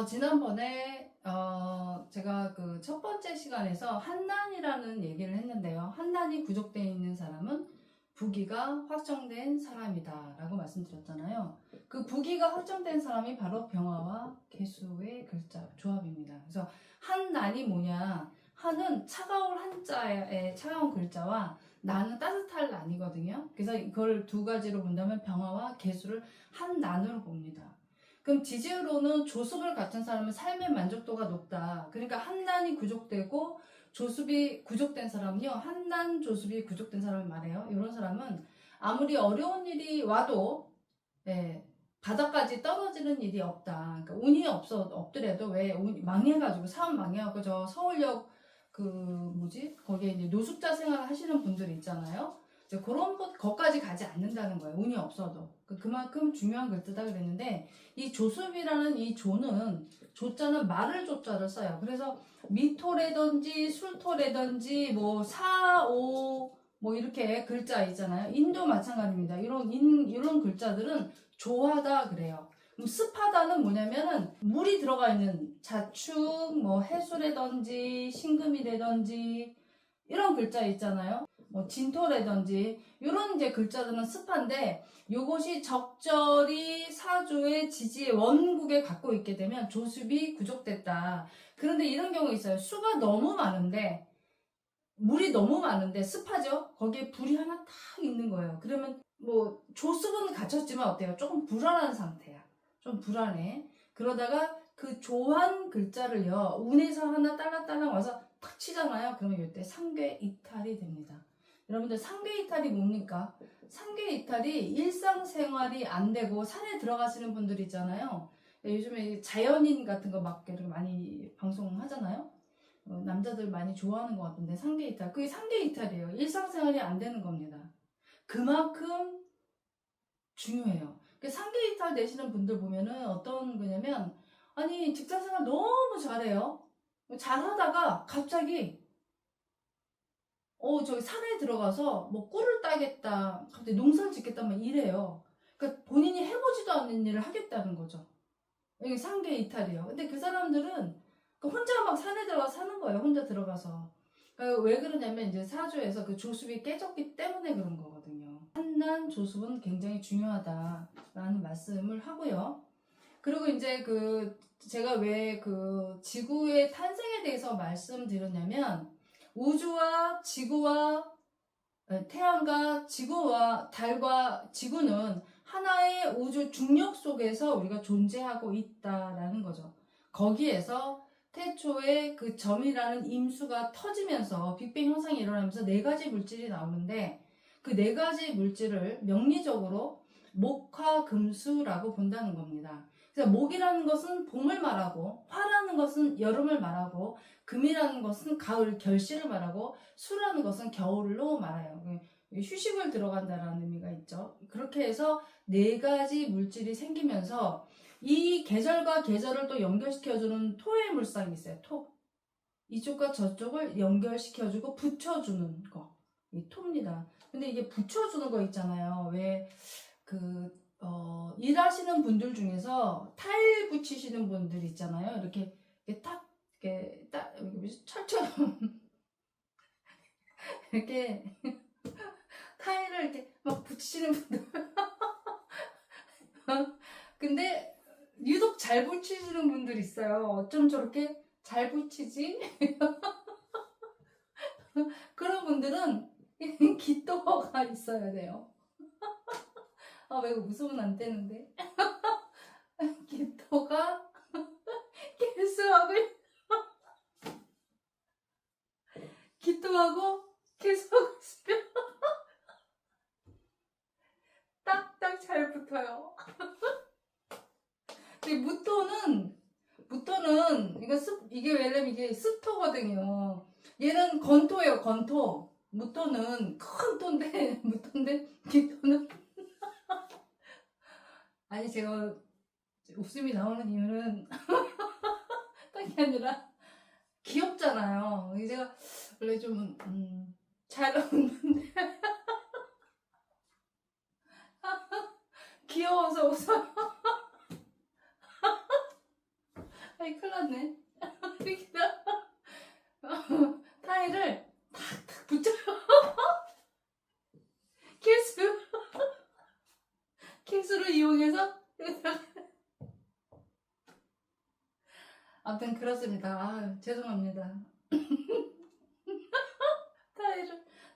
지난번에 제가 그 첫 번째 시간에서 한난이라는 얘기를 했는데요. 한난이 구족되어 있는 사람은 부기가 확정된 사람이다 라고 말씀드렸잖아요. 그 부기가 확정된 사람이 바로 병화와 개수의 글자 조합입니다. 그래서 한난이 뭐냐, 한은 차가운 한자의 차가운 글자와 난은 따뜻할 난이거든요. 그래서 이걸 두 가지로 본다면 병화와 개수를 한난으로 봅니다. 그럼 지지로는 조습을 갖춘 사람은 삶의 만족도가 높다. 그러니까 한난이 구족되고 조습이 구족된 사람은요, 한난 조습이 구족된 사람을 말해요. 이런 사람은 아무리 어려운 일이 와도 바닥까지 떨어지는 일이 없다. 그러니까 운이 없더라도 왜 망해가지고 사업 망해가지고 저 서울역 거기에 이제 노숙자 생활을 하시는 분들 있잖아요. 그런 것까지 가지 않는다는 거예요. 운이 없어도. 그만큼 중요한 글자다 그랬는데, 이 조습이라는 이 조자는 말을 조자를 써요. 그래서 미토라든지 술토라든지 사오 이렇게 글자 있잖아요. 인도 마찬가지입니다. 이런 글자들은 조하다 그래요. 그럼 습하다는 뭐냐면은 물이 들어가 있는 자축, 해수라든지 신금이라든지 이런 글자 있잖아요. 진토라든지 이런 이제 글자들은 습한데, 요것이 적절히 사주의 지지의 원국에 갖고 있게 되면 조습이 구족됐다. 그런데 이런 경우 있어요. 수가 너무 많은데, 물이 너무 많은데 습하죠? 거기에 불이 하나 딱 있는 거예요. 그러면 조습은 갖췄지만 어때요? 조금 불안한 상태야. 좀 불안해. 그러다가 그 조한 글자를요, 운에서 하나 딸랑딸랑 와서 탁 치잖아요. 그러면 이때 상괴 이탈이 됩니다. 여러분들 상괴 이탈이 뭡니까? 상괴 이탈이 일상생활이 안 되고 산에 들어가시는 분들 있잖아요. 요즘에 자연인 같은 거 막 이렇게 많이 방송하잖아요. 남자들 많이 좋아하는 것 같은데, 상계 이탈. 그게 상계 이탈이에요. 일상생활이 안 되는 겁니다. 그만큼 중요해요. 상계 이탈 되시는 분들 보면은 어떤 거냐면, 아니 직장생활 너무 잘해요. 잘하다가 갑자기 저기 산에 들어가서 꿀을 따겠다, 갑자기 농사를 짓겠다 막 이래요. 그러니까 본인이 해보지도 않는 일을 하겠다는 거죠. 이게 상계 이탈이에요. 근데 그 사람들은 혼자 막 산에 들어가 사는 거예요. 혼자 들어가서. 왜 그러냐면 이제 사주에서 그 조습이 깨졌기 때문에 그런 거거든요. 한난 조습은 굉장히 중요하다라는 말씀을 하고요. 그리고 이제 제가 왜 지구의 탄생에 대해서 말씀드렸냐면, 우주와 지구와 태양과 지구와 달과 지구는 하나의 우주 중력 속에서 우리가 존재하고 있다라는 거죠. 거기에서 태초에 그 점이라는 임수가 터지면서 빅뱅 현상이 일어나면서 네 가지 물질이 나오는데, 그 네 가지 물질을 명리적으로 목화금수라고 본다는 겁니다. 그래서 목이라는 것은 봄을 말하고, 화라는 것은 여름을 말하고, 금이라는 것은 가을 결실을 말하고, 수라는 것은 겨울로 말해요. 휴식을 들어간다라는 의미가 있죠. 그렇게 해서 네 가지 물질이 생기면서 이 계절과 계절을 또 연결시켜주는 토의 물상이 있어요. 토. 이쪽과 저쪽을 연결시켜주고 붙여주는 거. 이 토입니다. 근데 이게 붙여주는 거 있잖아요. 왜 일하시는 분들 중에서 타일 붙이시는 분들 있잖아요. 이렇게 딱, 철처럼 이렇게 타일을 이렇게 막 붙이시는 분들. 근데 유독 잘 붙이시는 분들 있어요. 어쩜 저렇게 잘 붙이지? 그런 분들은 기토가 있어야 돼요. 왜 웃으면 안 되는데. 기토가 기토하고 계수하고 있으면 딱딱 잘 붙어요. 근데 무토는 이게 왜냐면 이게 습토거든요. 얘는 건토예요, 건토. 무토는 큰 토인데 기토는 아니, 제가 웃음이 나오는 이유는 딴 게 아니라 귀엽잖아요. 제가 원래 좀 잘 웃는데 귀여워서 웃어요. 아이, 큰일 났네. 타일을 탁탁 붙여요. 킬수를 이용해서. 아무튼 그렇습니다. 아, 죄송합니다.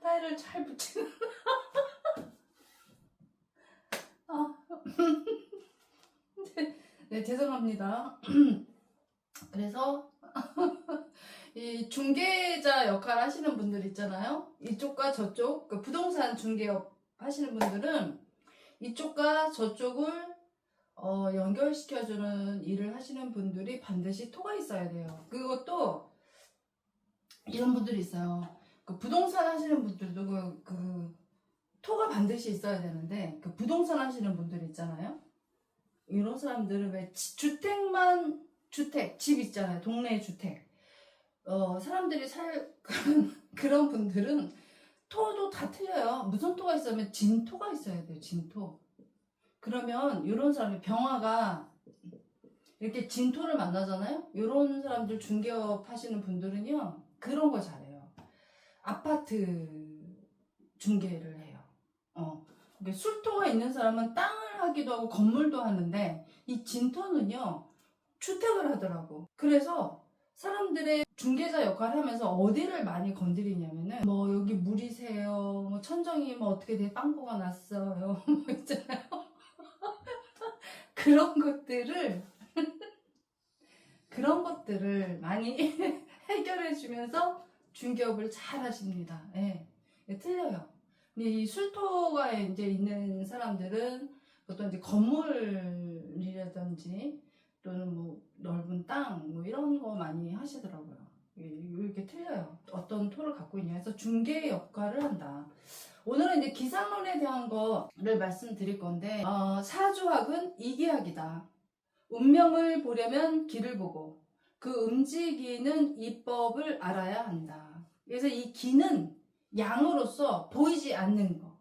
타일을 잘 붙이는. 아. 네, 죄송합니다. 그래서 이 중개자 역할 하시는 분들 있잖아요. 이쪽과 저쪽, 그 부동산 중개업 하시는 분들은 이쪽과 저쪽을 연결시켜주는 일을 하시는 분들이 반드시 토가 있어야 돼요. 그것도 이런 분들이 있어요. 그 부동산 하시는 분들도 그 토가 반드시 있어야 되는데, 그 부동산 하시는 분들 있잖아요. 이런 사람들은 왜 집 있잖아요. 동네 주택. 사람들이 그런 분들은 토도 다 틀려요. 무슨 토가 있으면 진토가 있어야 돼요. 진토. 그러면 이런 사람이 병화가 이렇게 진토를 만나잖아요. 이런 사람들 중개업 하시는 분들은요, 그런 거 잘해요. 아파트 중개를 해요. 술토가 있는 사람은 땅을 하기도 하고 건물도 하는데, 이 진토는요 주택을 하더라고. 그래서 사람들의 중개자 역할을 하면서 어디를 많이 건드리냐면은, 뭐 여기 물이 새요, 뭐 천정이 뭐 어떻게 돼, 빵꾸가 났어요, 뭐 있잖아요. 그런 것들을 많이 해결해 주면서 중개업을 잘 하십니다. 예. 예, 틀려요. 근데 이 술토가 이제 있는 사람들은 보통 이제 건물이라든지 또는 뭐 넓은 땅 뭐 이런 거 많이 하시더라고요. 이렇게 틀려요. 어떤 토를 갖고 있냐 해서 중개 역할을 한다. 오늘은 이제 기상론에 대한 거를 말씀드릴 건데, 사주학은 이기학이다. 운명을 보려면 길을 보고 그 움직이는 이법을 알아야 한다. 그래서 이 기는 양으로서 보이지 않는 거.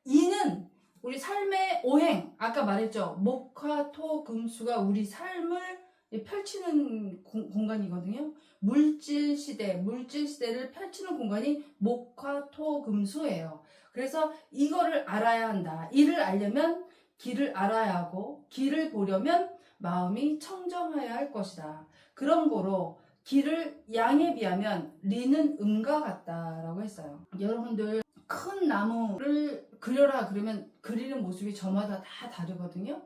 이는 우리 삶의 오행, 아까 말했죠. 목화토금수가 우리 삶을 펼치는 공간이거든요. 물질시대를 펼치는 공간이 목화토금수예요. 그래서 이거를 알아야 한다. 이를 알려면 길을 알아야 하고, 길을 보려면 마음이 청정해야 할 것이다. 그런 거로 길을 양에 비하면 리는 음과 같다라고 했어요. 여러분들 큰 나무를 그려라 그러면 그리는 모습이 저마다 다 다르거든요.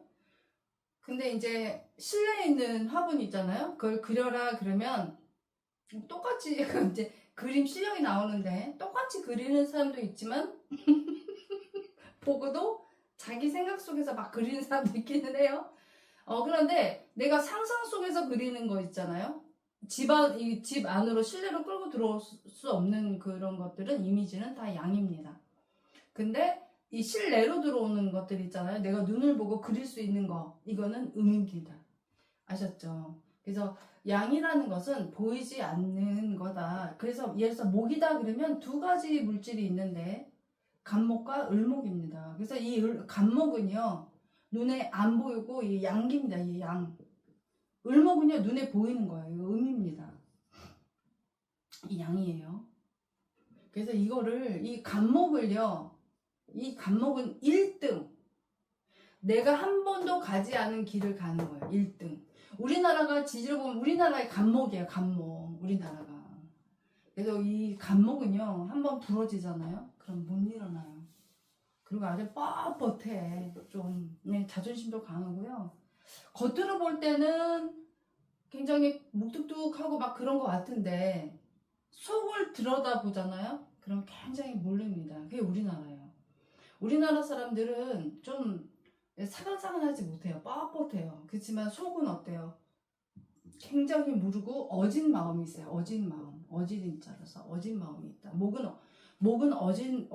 근데 이제 실내에 있는 화분 있잖아요. 그걸 그려라 그러면 똑같이 이제 그림 실력이 나오는데, 똑같이 그리는 사람도 있지만 보고도 자기 생각 속에서 막 그리는 사람도 있기는 해요. 그런데 내가 상상 속에서 그리는 거 있잖아요. 집 안으로 실내로 끌고 들어올 수 없는 그런 것들은, 이미지는 다 양입니다. 근데 이 실내로 들어오는 것들 있잖아요. 내가 눈을 보고 그릴 수 있는 거, 이거는 음입니다. 아셨죠? 그래서 양이라는 것은 보이지 않는 거다. 그래서 예를 들어서 목이다 그러면 두 가지 물질이 있는데, 간목과 을목입니다. 그래서 이 간목은요 눈에 안 보이고 이 양기입니다. 이 양. 을목은요 눈에 보이는 거예요. 이거 음입니다. 이 양이에요. 그래서 이 간목을요, 이 간목은 1등. 내가 한 번도 가지 않은 길을 가는 거예요. 1등. 우리나라가 지지를 보면 우리나라의 간목이에요. 간목. 우리나라가. 그래서 이 간목은요 한번 부러지잖아요. 그럼 못 일어나요. 그리고 아주 뻣뻣해. 좀 자존심도 강하고요. 겉으로 볼 때는 굉장히 묵뚝뚝하고 막 그런 것 같은데, 속을 들여다보잖아요. 그럼 굉장히 몰립니다. 그게 우리나라예요. 우리나라 사람들은 좀 사근사근하지 못해요. 뻣뻣해요. 그렇지만 속은 어때요? 굉장히 무르고 어진 마음이 있어요. 어진 마음. 어진 자라서 어진 마음이 있다. 목은 어진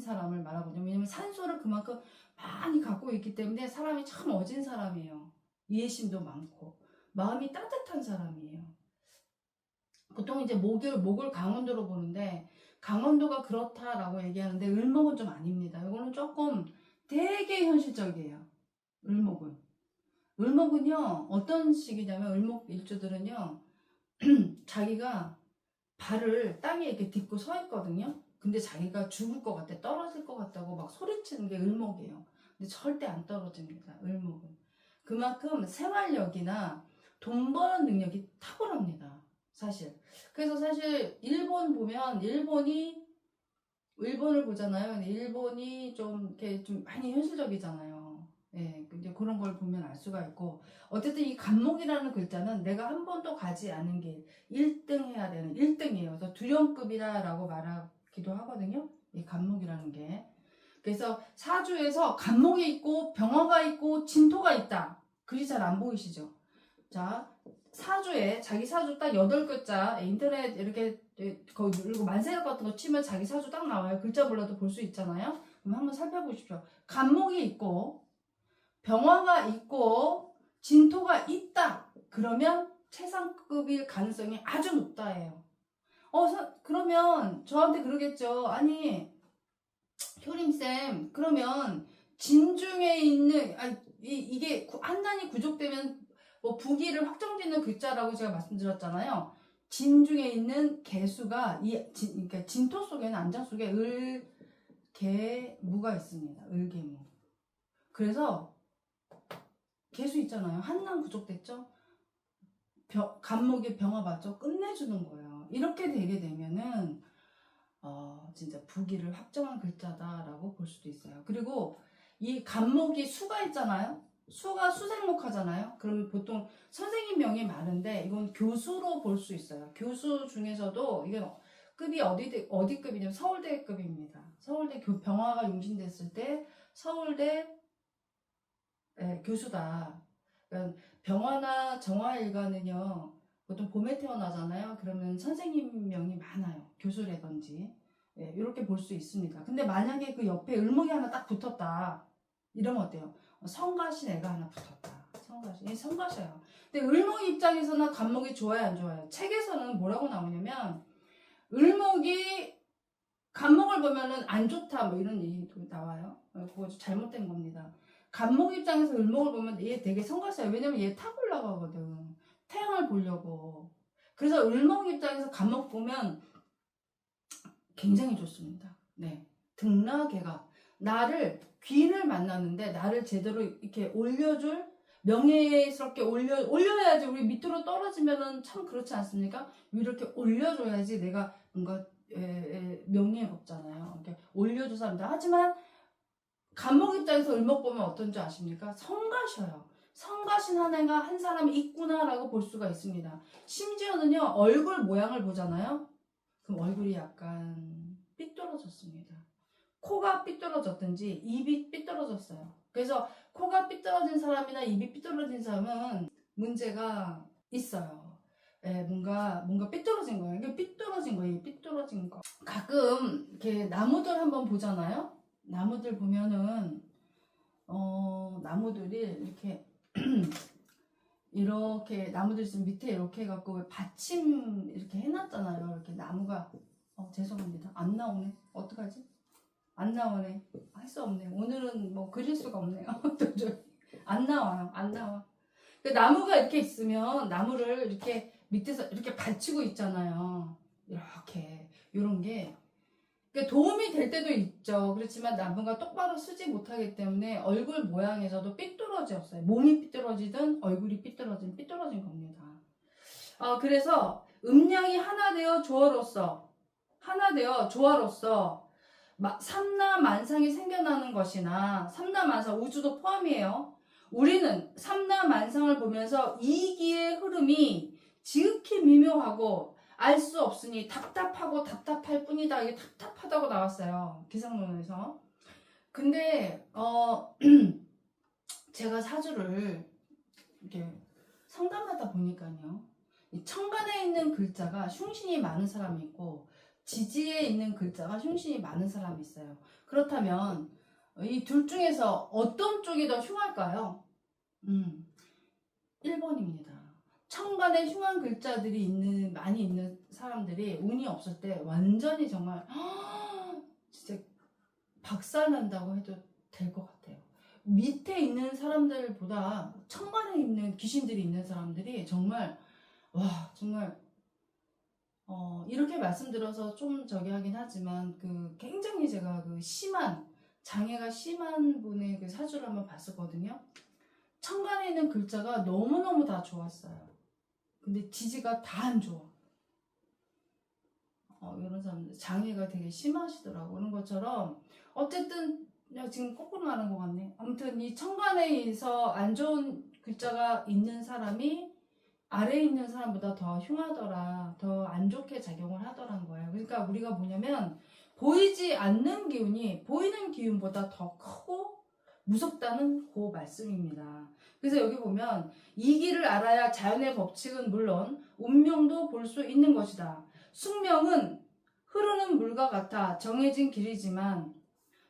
사람을 말하거든요. 왜냐면 산소를 그만큼 많이 갖고 있기 때문에 사람이 참 어진 사람이에요. 이해심도 많고 마음이 따뜻한 사람이에요. 보통 이제 목을 강원도로 보는데, 강원도가 그렇다라고 얘기하는데 을목은 좀 아닙니다. 이거는 조금 되게 현실적이에요. 을목은 을목은요, 어떤 식이냐면, 을목 일주들은요, 자기가 발을 땅에 이렇게 딛고 서 있거든요. 근데 자기가 죽을 것 같아, 떨어질 것 같다고 막 소리치는 게 을목이에요. 근데 절대 안 떨어집니다, 을목은. 그만큼 생활력이나 돈 버는 능력이 탁월합니다, 사실. 그래서 사실 일본 보면, 일본을 보잖아요. 근데 일본이 좀 이렇게 좀 많이 현실적이잖아요. 예, 근데 그런 걸 보면 알 수가 있고, 어쨌든 이 간목이라는 글자는 내가 한 번도 가지 않은 길, 1등 해야 되는 1등이에요. 그래서 두령급이라고 말하기도 하거든요. 이 간목이라는 게. 그래서 사주에서 간목이 있고 병화가 있고 진토가 있다. 글이 잘 안 보이시죠? 자, 사주에 자기 사주 딱 8글자 인터넷 이렇게 거기 누르고 만세력 같은 거 치면 자기 사주 딱 나와요. 글자 몰라도 볼 수 있잖아요. 그럼 한번 살펴보십시오. 간목이 있고 병화가 있고 진토가 있다. 그러면 최상급일 가능성이 아주 높다예요. 그러면 저한테 그러겠죠. 아니, 효림쌤, 그러면 진중에 있는, 이게 한단이 구족되면 뭐 부기를 확정짓는 글자라고 제가 말씀드렸잖아요. 진중에 있는 개수가, 그러니까 진토 속에는, 안장 속에 개무가 있습니다. 을개무. 그래서 개수 있잖아요. 한난 구족됐죠? 간목에 병화 맞죠? 끝내주는 거예요. 이렇게 되게 되면은, 진짜 부기를 확정한 글자다라고 볼 수도 있어요. 그리고 이 간목이 수가 있잖아요. 수가 수생목 하잖아요. 그럼 보통 선생님 명이 많은데 이건 교수로 볼 수 있어요. 교수 중에서도 이게 급이 어디 급이냐면 서울대급입니다. 서울대 병화가 용신됐을 때 서울대 교수다. 그러니까 병화나 정화일가는요. 보통 봄에 태어나잖아요. 그러면 선생님 명이 많아요. 교수라든지. 이렇게 볼 수 있습니다. 근데 만약에 그 옆에 을목이 하나 딱 붙었다. 이러면 어때요? 성가신 애가 하나 붙었다. 성가셔요. 근데 을목 입장에서는 간목이 좋아요, 안 좋아요? 책에서는 뭐라고 나오냐면, 을목이 간목을 보면은 안 좋다, 뭐 이런 얘기도 나와요. 그거 잘못된 겁니다. 간목 입장에서 을목을 보면 얘 되게 성가셔요. 왜냐면 얘 타고 올라가거든. 태양을 보려고. 그래서 을목 입장에서 간목 보면 굉장히 좋습니다. 네. 등락개가 귀인을 만났는데 나를 제대로 이렇게 올려줄 명예스럽게 올려야지. 우리 밑으로 떨어지면은 참 그렇지 않습니까? 이렇게 올려줘야지 내가 뭔가 명예가 없잖아요. 이렇게 올려줘서 합니다. 하지만 간목 입장에서 을목 보면 어떤 줄 아십니까? 성가셔요. 성가신 한 애가 한 사람이 있구나라고 볼 수가 있습니다. 심지어는요, 얼굴 모양을 보잖아요. 그럼 얼굴이 약간 삐뚤어졌습니다. 코가 삐뚤어졌든지 입이 삐뚤어졌어요. 그래서 코가 삐뚤어진 사람이나 입이 삐뚤어진 사람은 문제가 있어요. 뭔가 삐뚤어진 거예요. 이게 삐뚤어진 거예요. 삐뚤어진 거. 가끔 이렇게 나무들 한번 보잖아요. 나무들 보면은 나무들이 이렇게 이렇게 나무들 지금 밑에 이렇게 해갖고 받침 이렇게 해놨잖아요. 이렇게 나무가 죄송합니다. 안 나오네. 어떡하지? 안 나오네. 할 수 없네. 오늘은 뭐 그릴 수가 없네요. 도저히 안 나와요. 안 나와. 그 나무가 이렇게 있으면 나무를 이렇게 밑에서 이렇게 받치고 있잖아요. 이렇게 요런 게 도움이 될 때도 있죠. 그렇지만 나무가 똑바로 쓰지 못하기 때문에 얼굴 모양에서도 삐뚤어졌어요. 몸이 삐뚤어지든 얼굴이 삐뚤어진 겁니다. 그래서 음양이 하나 되어 조화로서 삼라만상이 생겨나는 것이나 삼라만상 우주도 포함이에요. 우리는 삼라만상을 보면서 이기의 흐름이 지극히 미묘하고 알 수 없으니 답답할 뿐이다. 이게 답답하다고 나왔어요. 기상론에서. 근데 제가 사주를 이렇게 상담하다 보니까요. 이 천간에 있는 글자가 흉신이 많은 사람이 있고 지지에 있는 글자가 흉신이 많은 사람이 있어요. 그렇다면 이 둘 중에서 어떤 쪽이 더 흉할까요? 1번입니다. 천간에 흉한 글자들이 많이 있는 사람들이 운이 없을 때 완전히 정말 진짜 박살난다고 해도 될 것 같아요. 밑에 있는 사람들보다 천간에 있는 귀신들이 있는 사람들이 정말 와 정말 이렇게 말씀드려서 좀 저기 하긴 하지만 그 굉장히 제가 그 심한 장애가 심한 분의 그 사주를 한번 봤었거든요. 천간에 있는 글자가 너무너무 다 좋았어요. 근데 지지가 다 안 좋아. 이런 사람들 장애가 되게 심하시더라고. 그런 것처럼 어쨌든 야, 지금 거꾸로 말한 것 같네. 아무튼 이 천간에서 안 좋은 글자가 있는 사람이 아래에 있는 사람보다 더 흉하더라. 더 안 좋게 작용을 하더란 거예요. 그러니까 우리가 뭐냐면 보이지 않는 기운이 보이는 기운보다 더 크고 무섭다는 그 말씀입니다. 그래서 여기 보면 이 길을 알아야 자연의 법칙은 물론 운명도 볼 수 있는 것이다. 숙명은 흐르는 물과 같아 정해진 길이지만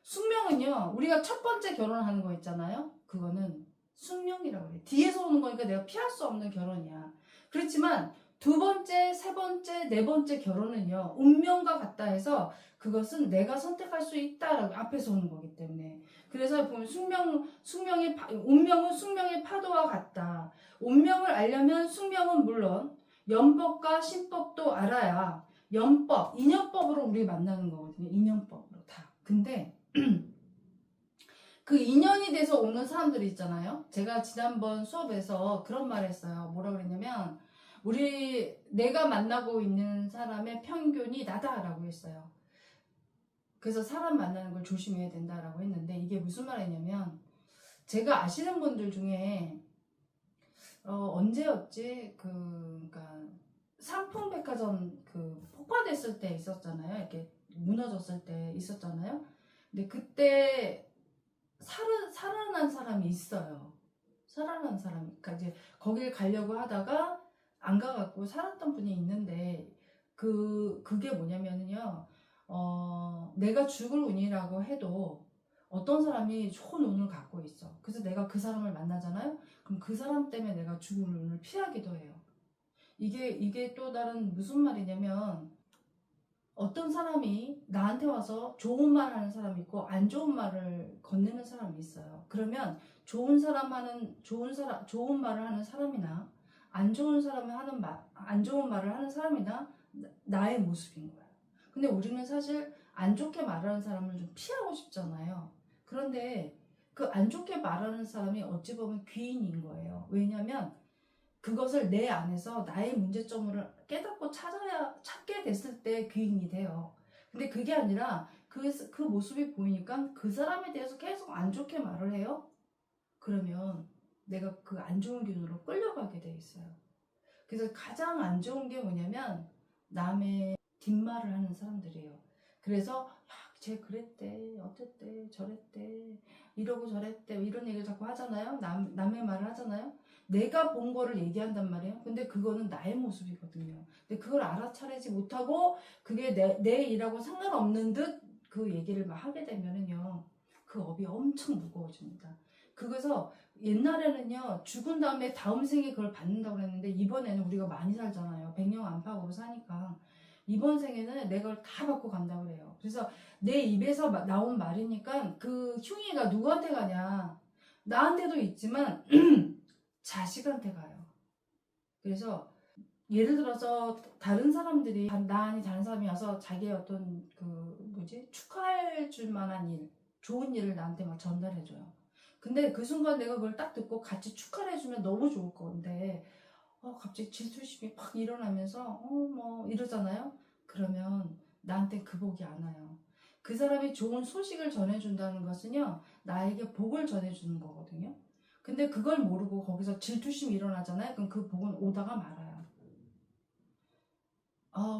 숙명은요 우리가 첫 번째 결혼하는 거 있잖아요. 그거는 숙명이라고 그래. 뒤에서 오는 거니까 내가 피할 수 없는 결혼이야. 그렇지만 두 번째, 세 번째, 네 번째 결혼은요 운명과 같다 해서 그것은 내가 선택할 수 있다라고 앞에서 오는 거기 때문에 그래서 보면 운명은 숙명의 파도와 같다. 운명을 알려면 숙명은 물론 연법과 신법도 알아야 연법, 인연법으로 우리 만나는 거거든요. 인연법으로 다. 근데 그 인연이 돼서 오는 사람들이 있잖아요. 제가 지난번 수업에서 그런 말 했어요. 뭐라 그랬냐면 내가 만나고 있는 사람의 평균이 나다라고 했어요. 그래서 사람 만나는 걸 조심해야 된다라고 했는데 이게 무슨 말이냐면 제가 아시는 분들 중에 언제였지? 그러니까 상품백화점 그 폭파됐을 때 있었잖아요. 이렇게 무너졌을 때 있었잖아요. 근데 그때 살아난 사람이 있어요. 살아난 사람. 그러니까 이제 거길 가려고 하다가 안 가갖고 살았던 분이 있는데 그게 뭐냐면요. 내가 죽을 운이라고 해도 어떤 사람이 좋은 운을 갖고 있어. 그래서 내가 그 사람을 만나잖아요. 그럼 그 사람 때문에 내가 죽을 운을 피하기도 해요. 이게 또 다른 무슨 말이냐면 어떤 사람이 나한테 와서 좋은 말 하는 사람이 있고 안 좋은 말을 건네는 사람이 있어요. 그러면 좋은 말을 하는 사람이나 안 좋은 말을 하는 사람이나 나의 모습인 거예요. 근데 우리는 사실 안 좋게 말하는 사람을 좀 피하고 싶잖아요. 그런데 그 안 좋게 말하는 사람이 어찌 보면 귀인인 거예요. 왜냐면 그것을 내 안에서 나의 문제점을 깨닫고 찾게 됐을 때 귀인이 돼요. 근데 그게 아니라 그 모습이 보이니까 그 사람에 대해서 계속 안 좋게 말을 해요. 그러면 내가 그 안 좋은 기운으로 끌려가게 돼 있어요. 그래서 가장 안 좋은 게 뭐냐면 남의 뒷말을 하는 사람들이에요. 그래서 쟤 그랬대, 어쨌대, 저랬대, 이러고 저랬대, 이런 얘기를 자꾸 하잖아요. 남의 말을 하잖아요. 내가 본 거를 얘기한단 말이에요. 근데 그거는 나의 모습이거든요. 근데 그걸 알아차리지 못하고 그게 내 일하고 상관없는 듯 그 얘기를 막 하게 되면은요. 그 업이 엄청 무거워집니다. 그래서 옛날에는요 죽은 다음에 다음 생에 그걸 받는다고 그랬는데 이번에는 우리가 많이 살잖아요. 백년 안팎으로 사니까 이번 생에는 내가 그걸 다 받고 간다고 그래요. 그래서 내 입에서 나온 말이니까 그 흉의가 누구한테 가냐 나한테도 있지만 자식한테 가요. 그래서 예를 들어서 다른 사람들이 나 아닌 다른 사람이 와서 자기의 어떤 축하해 줄 만한 일 좋은 일을 나한테 막 전달해줘요. 근데 그 순간 내가 그걸 딱 듣고 같이 축하를 해주면 너무 좋을 건데 갑자기 질투심이 팍 일어나면서 뭐 이러잖아요. 그러면 나한테 그 복이 안 와요. 그 사람이 좋은 소식을 전해준다는 것은요 나에게 복을 전해주는 거거든요. 근데 그걸 모르고 거기서 질투심이 일어나잖아요. 그럼 그 복은 오다가 말아요.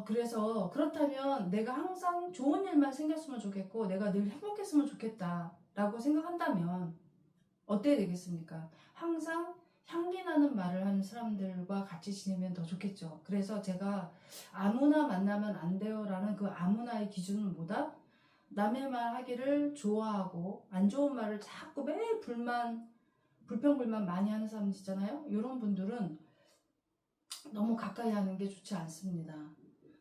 그래서 그렇다면 내가 항상 좋은 일만 생겼으면 좋겠고 내가 늘 행복했으면 좋겠다라고 생각한다면 어때야 되겠습니까? 항상 향기 나는 말을 하는 사람들과 같이 지내면 더 좋겠죠. 그래서 제가 아무나 만나면 안 돼요라는 그 아무나의 기준은 뭐다? 남의 말 하기를 좋아하고 안 좋은 말을 자꾸 매일 불평불만 많이 하는 사람 있잖아요. 이런 분들은 너무 가까이 하는 게 좋지 않습니다.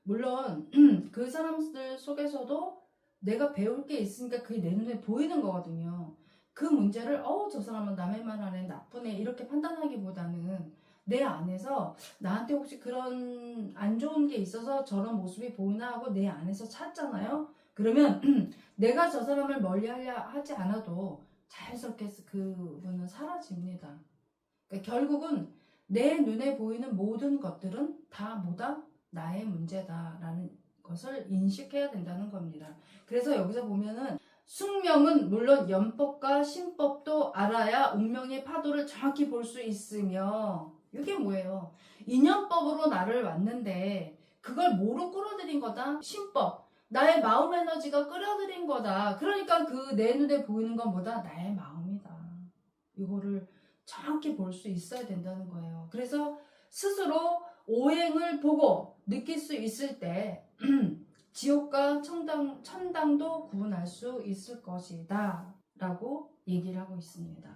물론 그 사람들 속에서도 내가 배울 게 있으니까 그게 내 눈에 보이는 거거든요. 그 문제를 저 사람은 남의 말 안에 나쁘네 이렇게 판단하기보다는 내 안에서 나한테 혹시 그런 안 좋은 게 있어서 저런 모습이 보이나 하고 내 안에서 찾잖아요. 그러면 내가 저 사람을 멀리하려 하지 않아도 자연스럽게 그분은 사라집니다. 그러니까 결국은 내 눈에 보이는 모든 것들은 다 뭐다? 나의 문제다라는 것을 인식해야 된다는 겁니다. 그래서 여기서 보면은 숙명은 물론 연법과 신법도 알아야 운명의 파도를 정확히 볼 수 있으며, 이게 뭐예요? 인연법으로 나를 왔는데 그걸 뭐로 끌어들인 거다? 신법. 나의 마음 에너지가 끌어들인 거다. 그러니까 그 내 눈에 보이는 건 뭐다? 나의 마음이다. 이거를 정확히 볼 수 있어야 된다는 거예요. 그래서 스스로 오행을 보고 느낄 수 있을 때 지옥과 천당도 구분할 수 있을 것이다 라고 얘기를 하고 있습니다.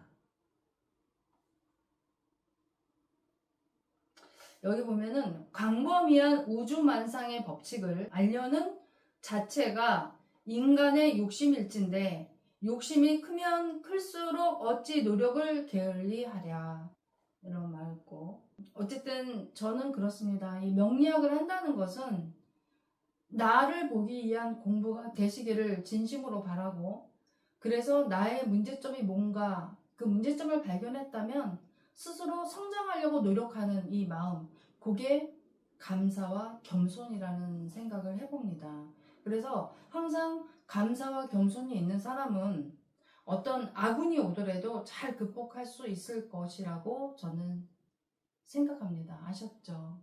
여기 보면은 광범위한 우주만상의 법칙을 알려는 자체가 인간의 욕심일진데 욕심이 크면 클수록 어찌 노력을 게을리하랴, 이런 말고, 어쨌든 저는 그렇습니다. 이 명리학을 한다는 것은 나를 보기 위한 공부가 되시기를 진심으로 바라고, 그래서 나의 문제점이 뭔가 그 문제점을 발견했다면 스스로 성장하려고 노력하는 이 마음, 그게 감사와 겸손이라는 생각을 해봅니다. 그래서 항상 감사와 겸손이 있는 사람은 어떤 악운이 오더라도 잘 극복할 수 있을 것이라고 저는 생각합니다. 아셨죠?